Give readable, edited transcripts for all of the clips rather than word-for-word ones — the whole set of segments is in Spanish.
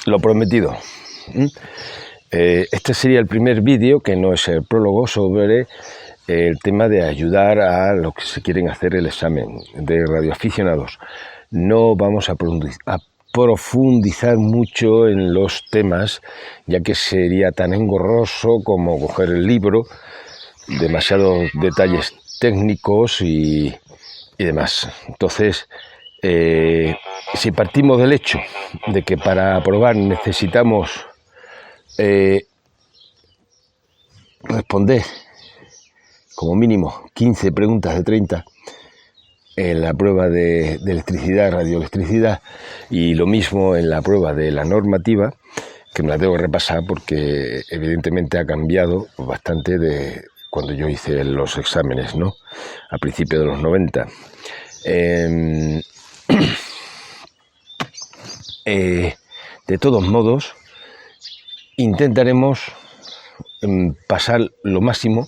Lo prometido. Este sería el primer vídeo, que no es el prólogo, sobre el tema de ayudar a los que se quieren hacer el examen de radioaficionados. No vamos a profundizar mucho en los temas, ya que sería tan engorroso como coger el libro, demasiados detalles técnicos y demás. Entonces, si partimos del hecho de que para aprobar necesitamos responder como mínimo 15 preguntas de 30 en la prueba de electricidad, radioelectricidad, y lo mismo en la prueba de la normativa, que me la tengo que repasar porque evidentemente ha cambiado bastante de cuando yo hice los exámenes, ¿no? A principios de los 90. De todos modos, intentaremos pasar lo máximo,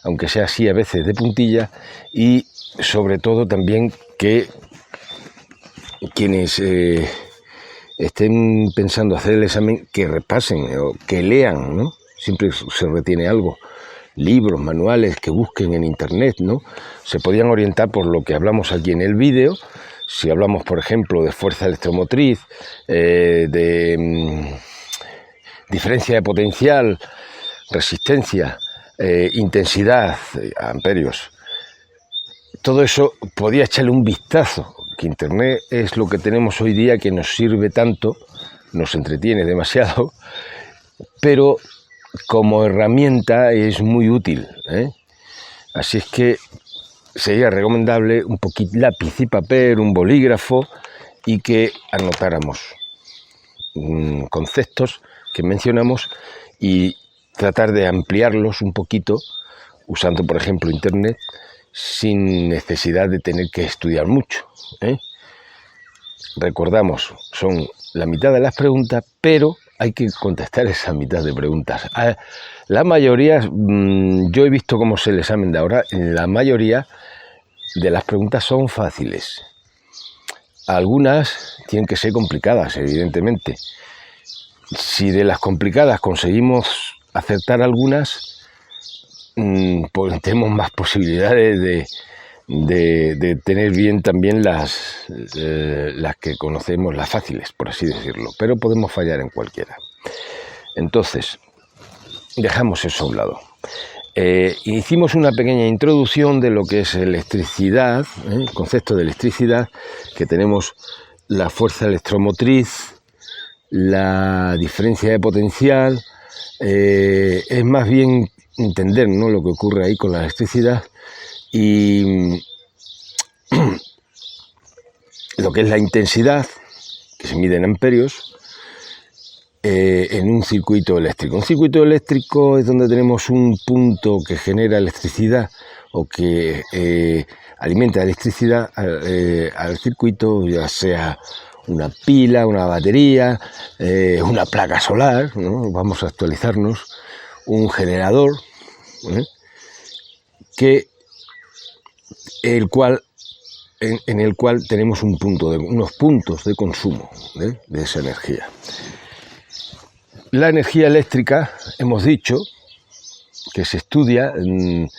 aunque sea así a veces de puntilla, y sobre todo también que quienes estén pensando hacer el examen, que repasen o que lean, ¿no? Siempre se retiene algo. Libros, manuales, que busquen en internet, ¿no? Se podían orientar por lo que hablamos aquí en el vídeo. Si hablamos, por ejemplo, de fuerza electromotriz, de diferencia de potencial, resistencia, intensidad, amperios, todo eso podía echarle un vistazo, que internet es lo que tenemos hoy día, que nos sirve tanto, nos entretiene demasiado, pero como herramienta es muy útil, ¿eh? Así es que sería recomendable un poquito lápiz y papel, un bolígrafo, y que anotáramos conceptos que mencionamos y tratar de ampliarlos un poquito usando, por ejemplo, internet, sin necesidad de tener que estudiar mucho, ¿eh? Recordamos, son la mitad de las preguntas, pero hay que contestar esa mitad de preguntas. La mayoría, yo he visto cómo es el examen de ahora, la mayoría de las preguntas son fáciles. Algunas tienen que ser complicadas, evidentemente. Si de las complicadas conseguimos acertar algunas, pues tenemos más posibilidades de tener bien también las que conocemos, las fáciles, por así decirlo, pero podemos fallar en cualquiera. Entonces, dejamos eso a un lado. Hicimos una pequeña introducción de lo que es electricidad, el concepto de electricidad, que tenemos la fuerza electromotriz, la diferencia de potencial, es más bien entender, ¿no?, lo que ocurre ahí con la electricidad, y lo que es la intensidad, que se mide en amperios, en un circuito eléctrico. Un circuito eléctrico es donde tenemos un punto que genera electricidad o que alimenta electricidad al circuito, ya sea una pila, una batería, una placa solar, ¿no? Vamos a actualizarnos, un generador, en el cual tenemos unos puntos de consumo de esa energía. La energía eléctrica, hemos dicho que se estudia de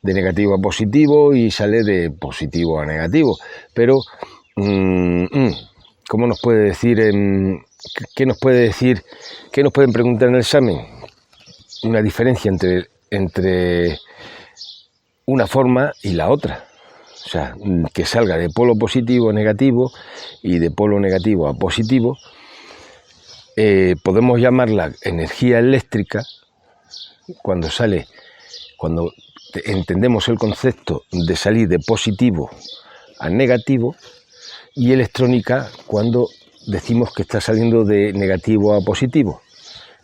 negativo a positivo y sale de positivo a negativo, pero ¿cómo nos puede decir? ¿Qué nos puede decir? ¿Qué nos pueden preguntar en el examen? Una diferencia entre una forma y la otra. O sea, que salga de polo positivo a negativo y de polo negativo a positivo. Podemos llamarla energía eléctrica cuando entendemos el concepto de salir de positivo a negativo, y electrónica cuando decimos que está saliendo de negativo a positivo.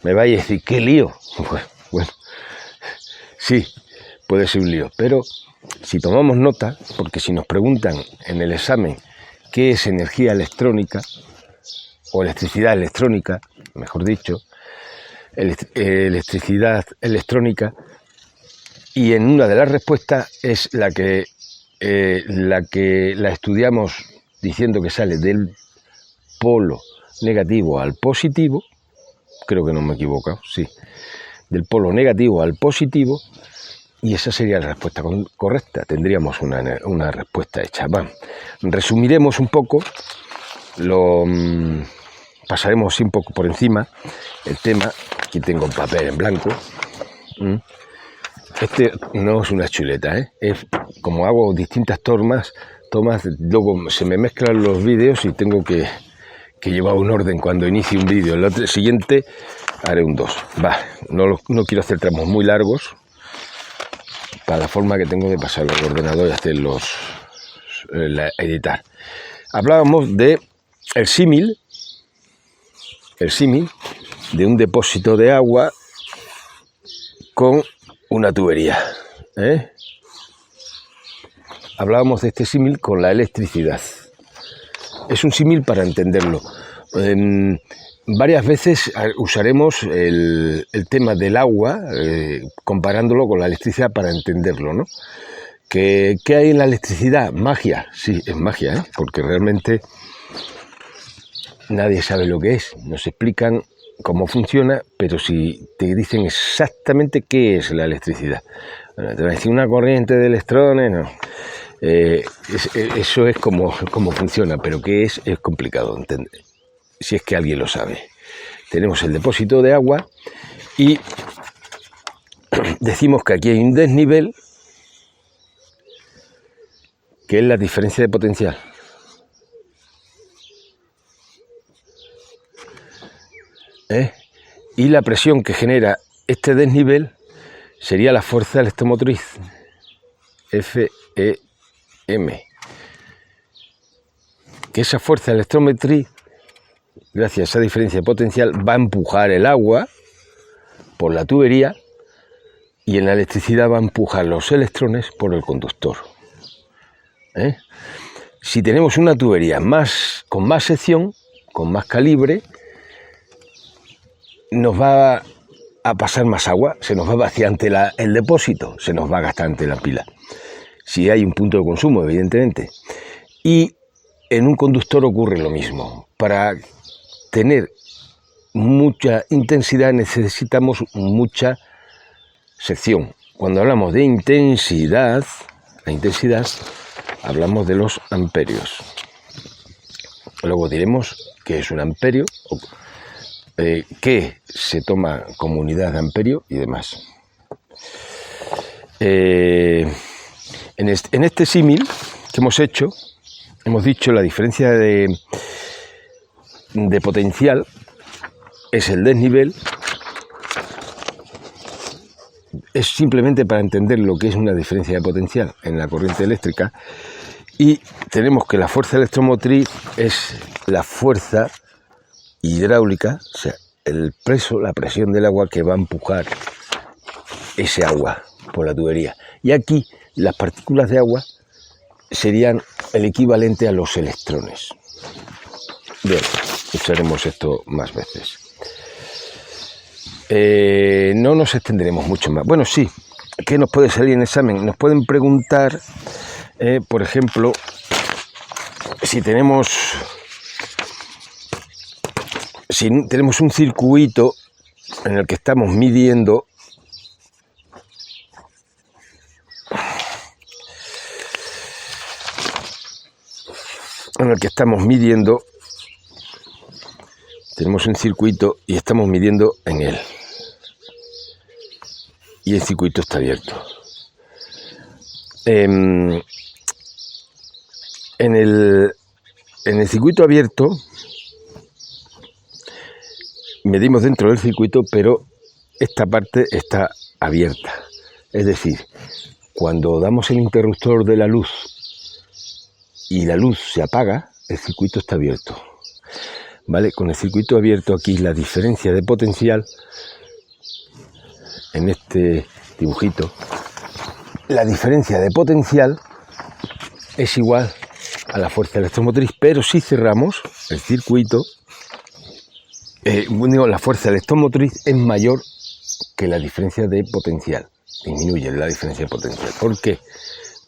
Me vais a decir, ¿qué lío? Bueno, sí, puede ser un lío, pero si tomamos nota, porque si nos preguntan en el examen qué es energía electrónica, o electricidad electrónica, mejor dicho, electricidad electrónica, y en una de las respuestas es la que la estudiamos diciendo que sale del polo negativo al positivo, creo que no me he equivocado, sí, del polo negativo al positivo, y esa sería la respuesta correcta, tendríamos una respuesta hecha. Bueno, resumiremos un poco, pasaremos un poco por encima el tema. Aquí tengo un papel en blanco. Este no es una chuleta, es como hago distintas tomas, luego se me mezclan los vídeos y tengo que llevar un orden cuando inicie un vídeo. El siguiente haré un 2. No quiero hacer tramos muy largos para la forma que tengo de pasarlo al ordenador y hacerlos, editar. Hablábamos de el símil de un depósito de agua con una tubería. Hablábamos de este símil con la electricidad. Es un símil para entenderlo. Varias veces usaremos el tema del agua, comparándolo con la electricidad para entenderlo, ¿no? ¿Qué hay en la electricidad? Magia. Sí, es magia, porque realmente nadie sabe lo que es. Nos explican cómo funciona, pero si te dicen exactamente qué es la electricidad, bueno, te van a decir una corriente de electrones, no. Eso es como funciona, pero qué es complicado entender, si es que alguien lo sabe. Tenemos el depósito de agua y decimos que aquí hay un desnivel, que es la diferencia de potencial. Y la presión que genera este desnivel sería la fuerza electromotriz, FEM. Que esa fuerza electromotriz, gracias a esa diferencia de potencial, va a empujar el agua por la tubería, y en la electricidad va a empujar los electrones por el conductor. Si tenemos una tubería con más sección, con más calibre, nos va a pasar más agua, se nos va a vaciar ante el depósito, se nos va a gastar ante la pila. Si hay un punto de consumo, evidentemente. Y en un conductor ocurre lo mismo. Para tener mucha intensidad necesitamos mucha sección. Cuando hablamos de intensidad, la intensidad, hablamos de los amperios. Luego diremos qué es un amperio, qué se toma como unidad de amperio y demás. En este símil que hemos hecho, hemos dicho la diferencia de potencial es el desnivel. Es simplemente para entender lo que es una diferencia de potencial en la corriente eléctrica, y tenemos que la fuerza electromotriz es la fuerza hidráulica, o sea, la presión del agua que va a empujar ese agua por la tubería. Y aquí las partículas de agua serían el equivalente a los electrones. Bien, usaremos esto más veces. No nos extenderemos mucho más. Bueno, sí, ¿qué nos puede salir en examen? Nos pueden preguntar, por ejemplo, si tenemos un circuito en el que estamos midiendo tenemos un circuito y estamos midiendo en él, y el circuito está abierto. En el circuito abierto medimos dentro del circuito, pero esta parte está abierta. Es decir, cuando damos el interruptor de la luz y la luz se apaga, el circuito está abierto. ¿Vale? Con el circuito abierto, aquí la diferencia de potencial, en este dibujito, la diferencia de potencial es igual a la fuerza electromotriz, pero si cerramos el circuito, la fuerza electromotriz es mayor que la diferencia de potencial, disminuye la diferencia de potencial. ¿Por qué?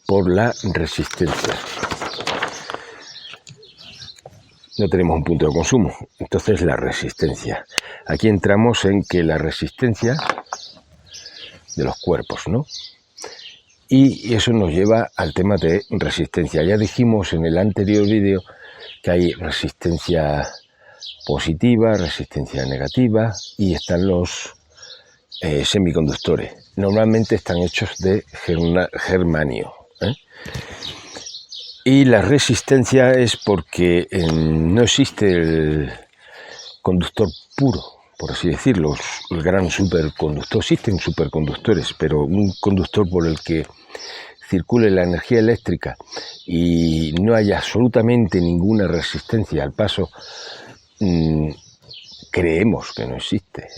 Por la resistencia. no tenemos un punto de consumo. Entonces la resistencia. Aquí entramos en que la resistencia de los cuerpos, ¿no? Y eso nos lleva al tema de resistencia. Ya dijimos en el anterior vídeo que hay resistencia positiva, resistencia negativa y están los semiconductores. Normalmente están hechos de germanio, ¿eh? Y la resistencia es porque no existe el conductor puro, por así decirlo, el gran superconductor. Existen superconductores, pero un conductor por el que circule la energía eléctrica y no haya absolutamente ninguna resistencia al paso, creemos que no existe,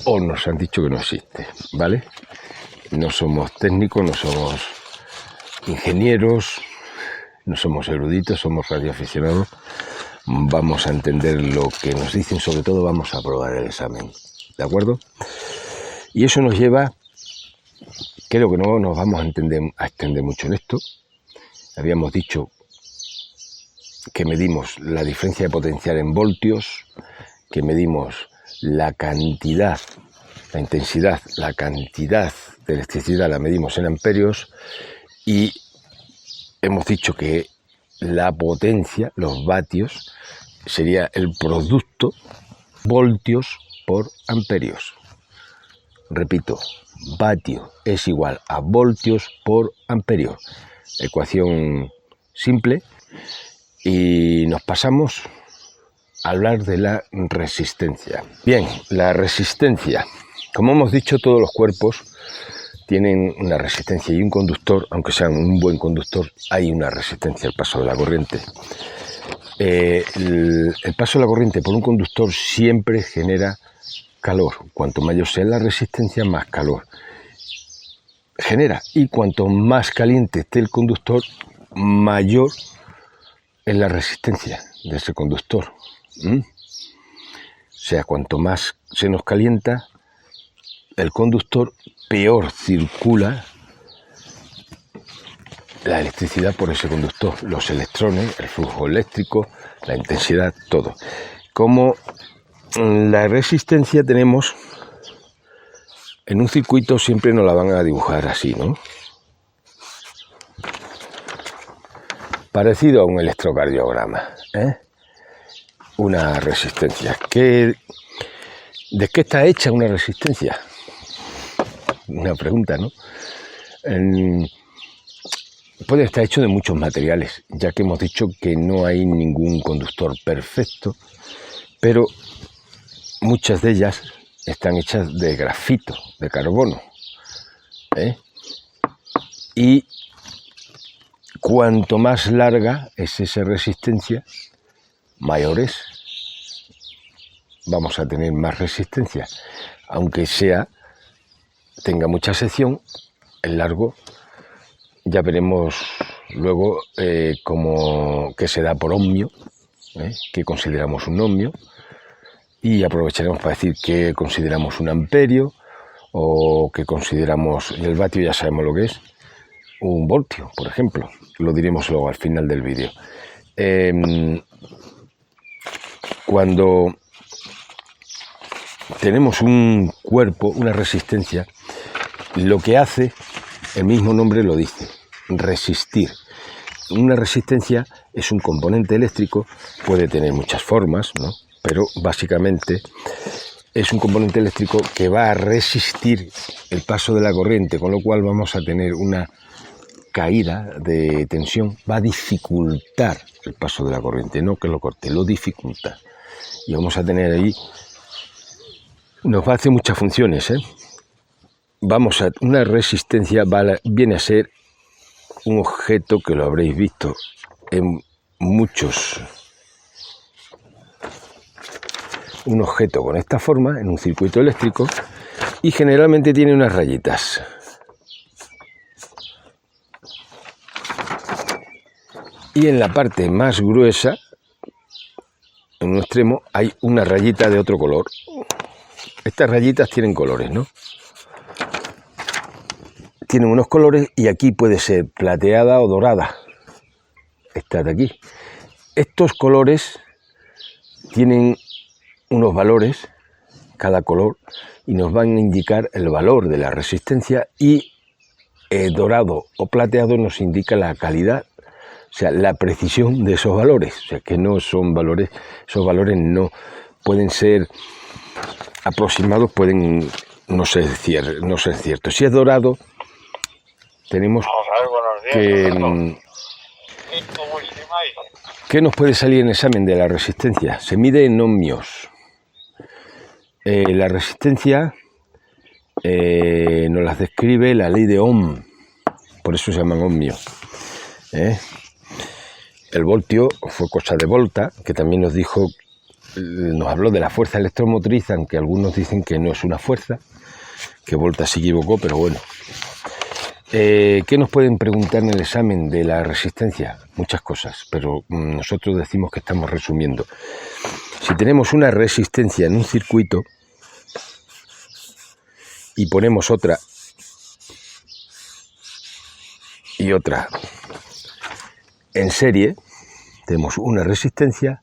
o nos han dicho que no existe, ¿vale? No somos técnicos, no somos ingenieros, no somos eruditos, somos radioaficionados. Vamos a entender lo que nos dicen, sobre todo vamos a aprobar el examen, ¿de acuerdo? Y eso nos lleva, creo que no nos vamos a extender mucho en esto. Habíamos dicho que medimos la diferencia de potencial en voltios, que medimos la cantidad, la intensidad, la cantidad de electricidad la medimos en amperios y hemos dicho que la potencia, los vatios, sería el producto voltios por amperios. Repito, vatio es igual a voltios por amperio. Ecuación simple. Y nos pasamos a hablar de la resistencia. Bien, la resistencia. Como hemos dicho, todos los cuerpos tienen una resistencia y un conductor, aunque sea un buen conductor, hay una resistencia al paso de la corriente. El paso de la corriente por un conductor siempre genera calor. Cuanto mayor sea la resistencia, más calor genera. Y cuanto más caliente esté el conductor, mayor es la resistencia de ese conductor. O sea, cuanto más se nos calienta el conductor, peor circula la electricidad por ese conductor, los electrones, el flujo eléctrico, la intensidad, todo. Como la resistencia tenemos en un circuito, siempre nos la van a dibujar así, ¿no? Parecido a un electrocardiograma, ¿eh? Una resistencia. ¿De qué está hecha una resistencia? Una pregunta, ¿no? Puede estar hecho de muchos materiales, ya que hemos dicho que no hay ningún conductor perfecto, pero muchas de ellas están hechas de grafito, de carbono, ¿eh? Y cuanto más larga es esa resistencia, mayores vamos a tener más resistencia. Aunque tenga mucha sección, el largo ya veremos luego qué se da por ohmio, qué consideramos un ohmio, y aprovecharemos para decir qué consideramos un amperio o qué consideramos, el vatio ya sabemos lo que es, un voltio, por ejemplo. Lo diremos luego al final del vídeo. Cuando tenemos un cuerpo, una resistencia, lo que hace, el mismo nombre lo dice, resistir. Una resistencia es un componente eléctrico, puede tener muchas formas, ¿no? Pero básicamente es un componente eléctrico que va a resistir el paso de la corriente, con lo cual vamos a tener una caída de tensión, va a dificultar el paso de la corriente, no que lo corte, lo dificulta. Y vamos a tener ahí, nos va a hacer muchas funciones, ¿eh? Una resistencia viene a ser un objeto que lo habréis visto en muchos. Un objeto con esta forma, en un circuito eléctrico, y generalmente tiene unas rayitas. Y en la parte más gruesa, en un extremo, hay una rayita de otro color. Estas rayitas tienen colores, ¿no? Tienen unos colores y aquí puede ser plateada o dorada. Esta de aquí. Estos colores tienen unos valores, cada color, y nos van a indicar el valor de la resistencia, y dorado o plateado nos indica la calidad, o sea, la precisión de esos valores. O sea, que no son valores, esos valores no pueden ser aproximados, pueden no ser ciertos. Si es dorado, tenemos que... ¿Qué nos puede salir en examen de la resistencia? Se mide en ohmios. La resistencia nos las describe la ley de Ohm, por eso se llaman ohmios. El voltio fue cosa de Volta, que también nos habló de la fuerza electromotriz, aunque algunos dicen que no es una fuerza, que Volta se equivocó, pero bueno. ¿Qué nos pueden preguntar en el examen de la resistencia? Muchas cosas, pero nosotros decimos que estamos resumiendo. Si tenemos una resistencia en un circuito y ponemos otra y otra en serie, tenemos una resistencia,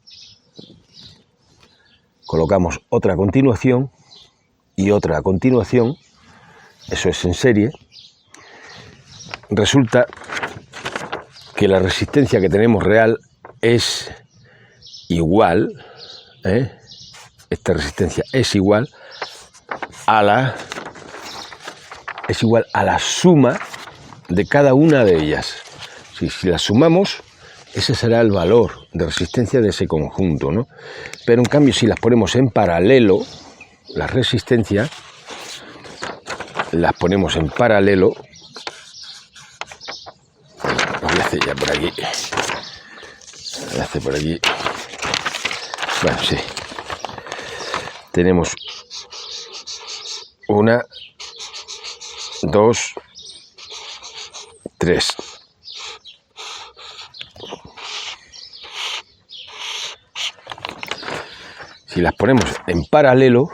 colocamos otra a continuación y otra a continuación, eso es en serie. Resulta que la resistencia que tenemos real es igual, esta resistencia es igual a la suma de cada una de ellas. Si las sumamos, ese será el valor de resistencia de ese conjunto, ¿no? Pero en cambio, si las ponemos en paralelo, las resistencias las ponemos en paralelo. Lo voy a hacer ya por aquí. Lo voy a hacer por aquí. Bueno, sí. Tenemos 1, 2, 3. Si las ponemos en paralelo,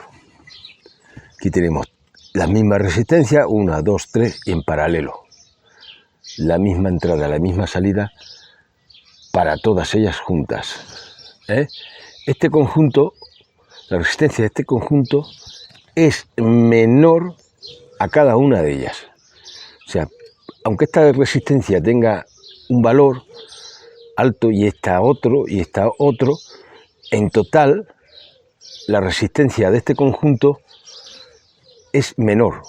aquí tenemos la misma resistencia, 1, 2, 3, y en paralelo. La misma entrada, la misma salida para todas ellas juntas. Este conjunto, la resistencia de este conjunto es menor a cada una de ellas. O sea, aunque esta resistencia tenga un valor alto y esta otro, en total la resistencia de este conjunto es menor.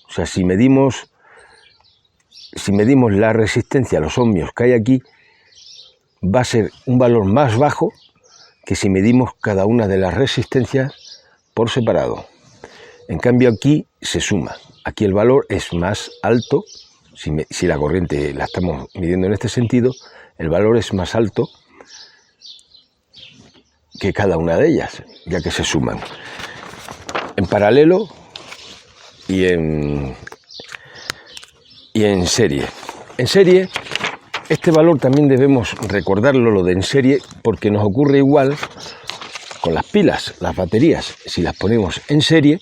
O sea, si medimos la resistencia, los ohmios que hay aquí, va a ser un valor más bajo que si medimos cada una de las resistencias por separado. En cambio aquí se suma. Aquí el valor es más alto. Si la corriente la estamos midiendo en este sentido, el valor es más alto que cada una de ellas, ya que se suman en paralelo y en serie. En serie, este valor también debemos recordarlo, lo de en serie, porque nos ocurre igual con las pilas, las baterías. Si las ponemos en serie,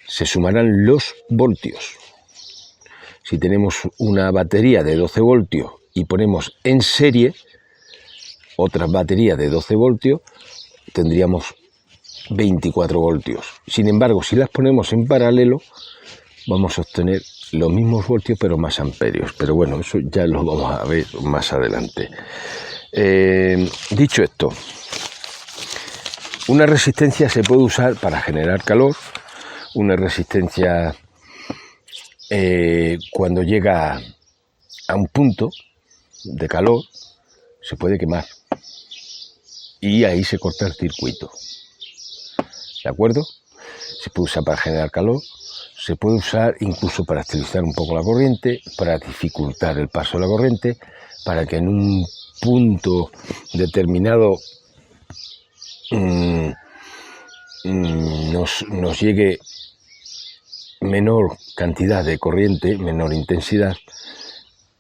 se sumarán los voltios. Si tenemos una batería de 12 voltios y ponemos en serie otra batería de 12 voltios, tendríamos 24 voltios. Sin embargo, si las ponemos en paralelo, vamos a obtener los mismos voltios, pero más amperios. Pero bueno, eso ya lo vamos a ver más adelante. Dicho esto, una resistencia se puede usar para generar calor. Una resistencia, cuando llega a un punto de calor, se puede quemar. Y ahí se corta el circuito. ¿De acuerdo? Se puede usar para generar calor. Se puede usar incluso para esterilizar un poco la corriente, para dificultar el paso de la corriente, para que en un punto determinado nos llegue menor cantidad de corriente, menor intensidad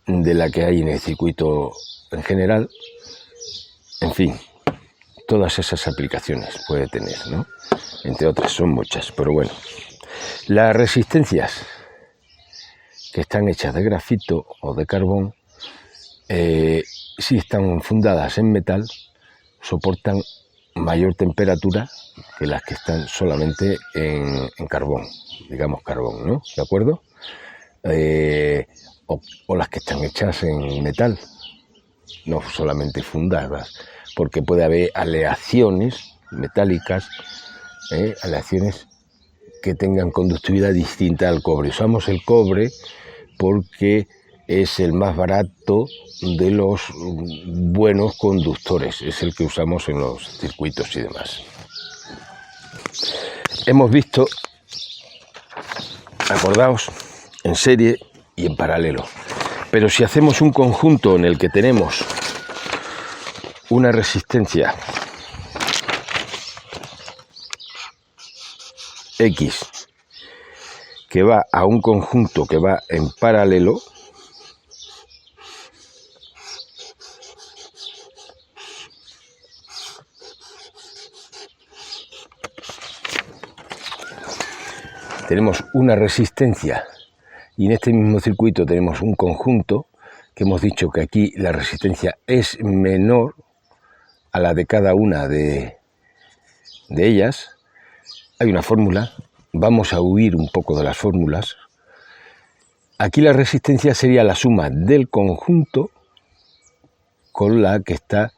de la que hay en el circuito en general. En fin, todas esas aplicaciones puede tener, ¿no? Entre otras, son muchas, pero bueno. Las resistencias que están hechas de grafito o de carbón, sí están fundadas en metal, soportan mayor temperatura que las que están solamente en carbón, digamos carbón, ¿no? ¿De acuerdo? O las que están hechas en metal, no solamente fundadas, porque puede haber aleaciones metálicas, aleaciones que tengan conductividad distinta al cobre. Usamos el cobre porque es el más barato de los buenos conductores, es el que usamos en los circuitos y demás. Hemos visto, acordaos, en serie y en paralelo, pero si hacemos un conjunto en el que tenemos una resistencia X que va a un conjunto que va en paralelo, tenemos una resistencia y en este mismo circuito tenemos un conjunto que hemos dicho que aquí la resistencia es menor a la de cada una de ellas. Hay una fórmula, vamos a huir un poco de las fórmulas. Aquí la resistencia sería la suma del conjunto con la que está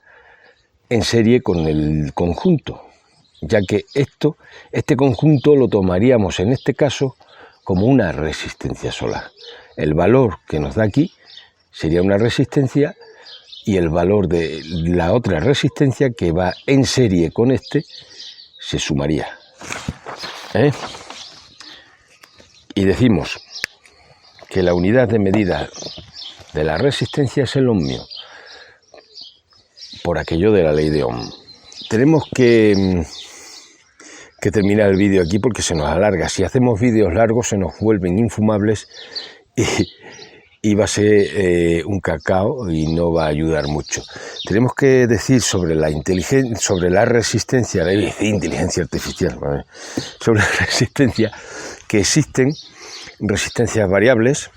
en serie con el conjunto, ya que este conjunto lo tomaríamos en este caso como una resistencia sola. El valor que nos da aquí sería una resistencia y el valor de la otra resistencia que va en serie con este se sumaría. Y decimos que la unidad de medida de la resistencia es el ohmio, por aquello de la ley de Ohm. Tenemos que terminar el vídeo aquí porque se nos alarga. Si hacemos vídeos largos se nos vuelven infumables y va a ser un cacao y no va a ayudar mucho. Tenemos que decir sobre la inteligencia, sobre la resistencia, la inteligencia artificial, ¿vale? Sobre la resistencia, que existen resistencias variables,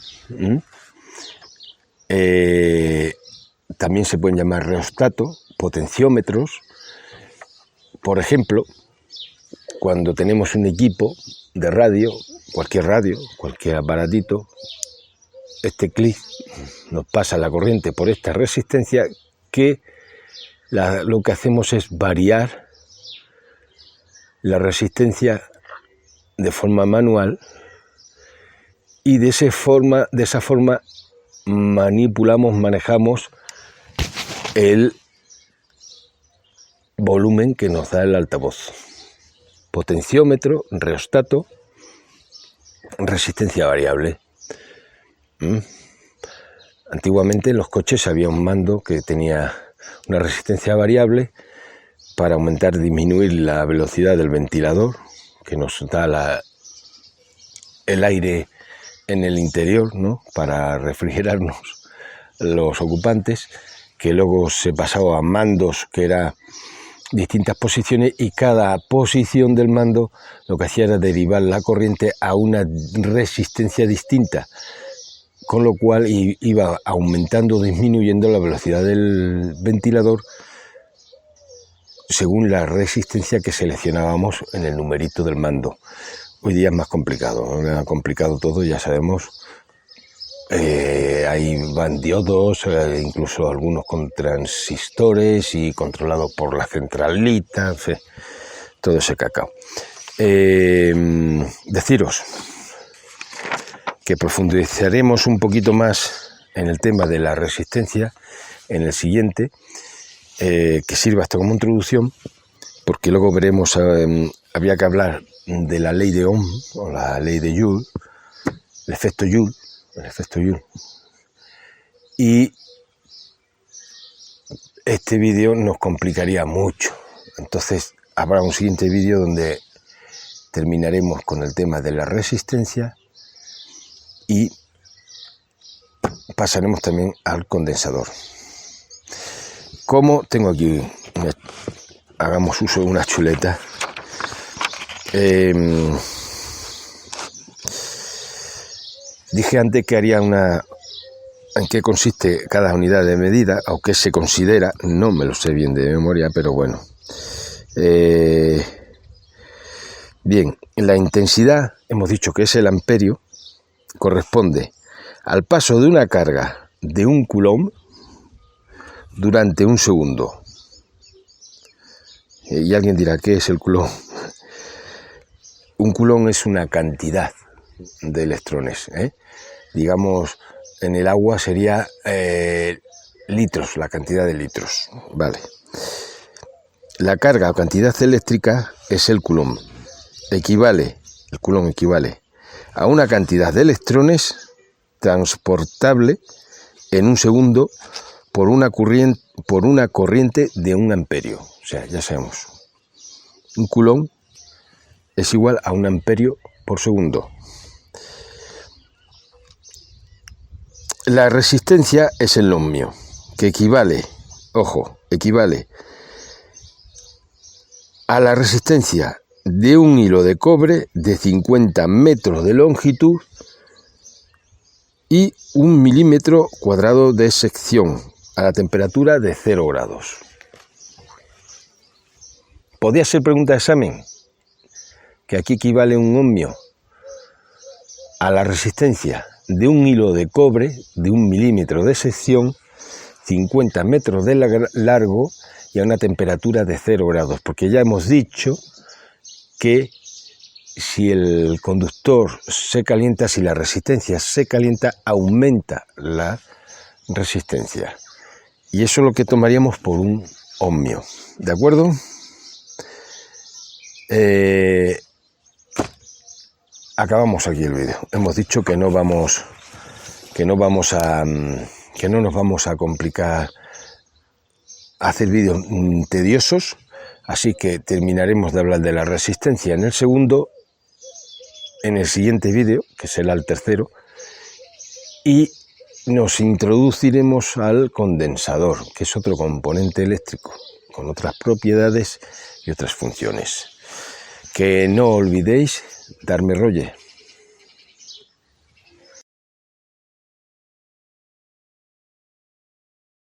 también se pueden llamar reostato, potenciómetros. Por ejemplo, cuando tenemos un equipo de radio, cualquier aparatito, este clic nos pasa la corriente por esta resistencia que lo que hacemos es variar la resistencia de forma manual y de esa forma manejamos el volumen que nos da el altavoz. Potenciómetro, reostato, resistencia variable. Antiguamente en los coches había un mando que tenía una resistencia variable para aumentar y disminuir la velocidad del ventilador que nos da el aire en el interior, ¿no? Para refrigerarnos los ocupantes, que luego se pasaba a mandos que eran distintas posiciones y cada posición del mando lo que hacía era derivar la corriente a una resistencia distinta, con lo cual iba aumentando o disminuyendo la velocidad del ventilador según la resistencia que seleccionábamos en el numerito del mando. Hoy día es más complicado, ¿no? Ha complicado todo, ya sabemos. Hay van diodos, incluso algunos con transistores y controlados por la centralita, en fin, todo ese cacao. Deciros que profundizaremos un poquito más en el tema de la resistencia en el siguiente, que sirva esto como introducción, porque luego veremos, había que hablar de la ley de Ohm o la ley de Joule, el efecto Joule, y este vídeo nos complicaría mucho. Entonces habrá un siguiente vídeo donde terminaremos con el tema de la resistencia y pasaremos también al condensador. Como tengo aquí, hagamos uso de una chuleta. Dije antes que haría una en qué consiste cada unidad de medida, o qué se considera, no me lo sé bien de memoria, pero bueno. Bien, la intensidad, hemos dicho que es el amperio, corresponde al paso de una carga de 1 coulomb durante 1 segundo. Y alguien dirá, ¿qué es el coulomb? 1 coulomb es una cantidad de electrones, digamos, en el agua sería litros, la cantidad de litros, vale. La carga o cantidad eléctrica es el coulomb. El coulomb equivale a una cantidad de electrones transportable en 1 segundo por una corriente de 1 amperio. O sea, ya sabemos, 1 coulomb es igual a 1 amperio por segundo. La resistencia es el ohmio, que equivale, ojo, equivale a la resistencia de un hilo de cobre de 50 metros de longitud y 1 milímetro cuadrado de sección a la temperatura de 0 grados. ¿Podría ser pregunta de examen? Que aquí equivale un ohmio a la resistencia de un hilo de cobre de 1 milímetro de sección, 50 metros de largo y a una temperatura de 0 grados, porque ya hemos dicho que si el conductor se calienta, si la resistencia se calienta, aumenta la resistencia. Y eso es lo que tomaríamos por un ohmio, ¿de acuerdo? Acabamos aquí el vídeo. Hemos dicho que no nos vamos a complicar a hacer vídeos tediosos, así que terminaremos de hablar de la resistencia en el siguiente vídeo, que será el tercero, y nos introduciremos al condensador, que es otro componente eléctrico, con otras propiedades y otras funciones. Que no olvidéis darme rolle.